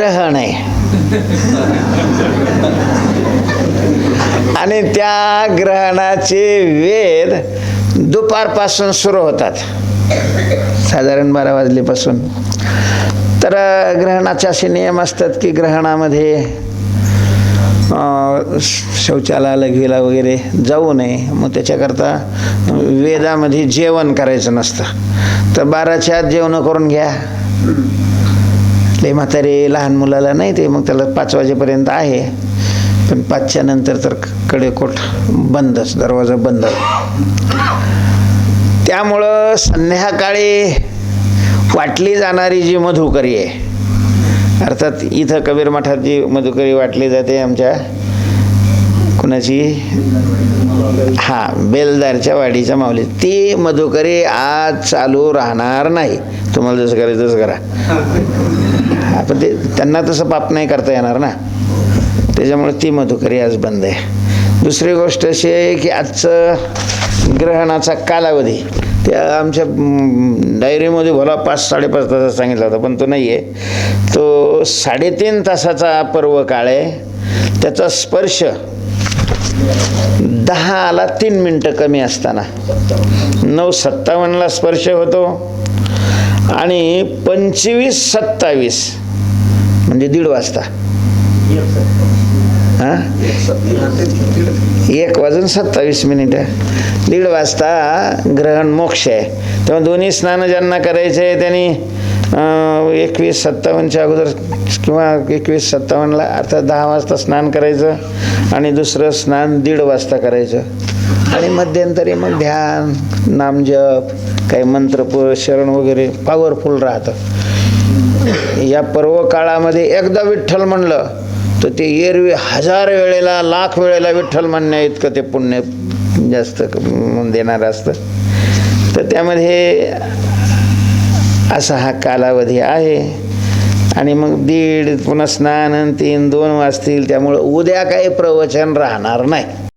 ग्रहण आहे आणि त्या ग्रहणाचे वेध दुपारपासून सुरू होतात, साधारण 12 वाजल्यापासून. तर ग्रहणाचे असे नियम असतात की ग्रहणामध्ये शौचालयाला गेला वगैरे जाऊ नये. मग त्याच्याकरता वेदामध्ये जेवण करायचं नसतं. तर 12च्या आत जेवण करून घ्या. लई म्हातारे लहान मुलाला नाही, ते मग त्याला 5 वाजेपर्यंत आहे. पण 5च्या नंतर तर कडेकोट बंदच, दरवाजा बंद. त्यामुळं संध्याकाळी वाटली जाणारी जी मधुकरी आहे, अर्थात इथं कबीर मठात जी मधुकरी वाटली जाते आमच्या कुणाची, बेलदारच्या वाडीच्या माऊली, ती मधुकरी आज चालू राहणार नाही. तुम्हाला जसं करायचं तसं करा. पण ते त्यांना तसं पाप नाही करता येणार ना, त्याच्यामुळे ती मधुकरी आज बंद आहे. दुसरी गोष्ट अशी आहे की आजचं ग्रहणाचा कालावधी त्या आमच्या डायरीमध्ये भला 5-5.5 तासाचा सांगितला होता, पण तो नाही आहे. तो 3.5 तासाचा पर्व काळ आहे. त्याचा स्पर्श 10ला 3 मिनटं कमी असताना 9:57ला स्पर्श होतो आणि 25:27 म्हणजे 1:30 वाजता, 1:27 1:30 वाजता ग्रहण मोक्ष आहे. तेव्हा दोन्ही स्नान ज्यांना करायचे त्यांनी 21:57च्या अगोदर किंवा 21:57ला अर्थात 10 वाजता स्नान करायचं आणि दुसरं स्नान 1:30 वाजता करायचं. आणि मध्यंतरी मग ध्यान, नामजप, काही मंत्र शरण वगैरे पॉवरफुल राहतं. या पर्व काळामध्ये एकदा विठ्ठल म्हणलं तर ते एरवी 1000 वेळेला, लाख वेळेला विठ्ठल म्हणण्या इतकं ते पुण्य जास्त देणार असतं. तर त्यामध्ये असा हा कालावधी आहे. आणि मग 1:30 पुन्हा स्नान 3-2 वाजतील. त्यामुळं उद्या काही प्रवचन राहणार नाही.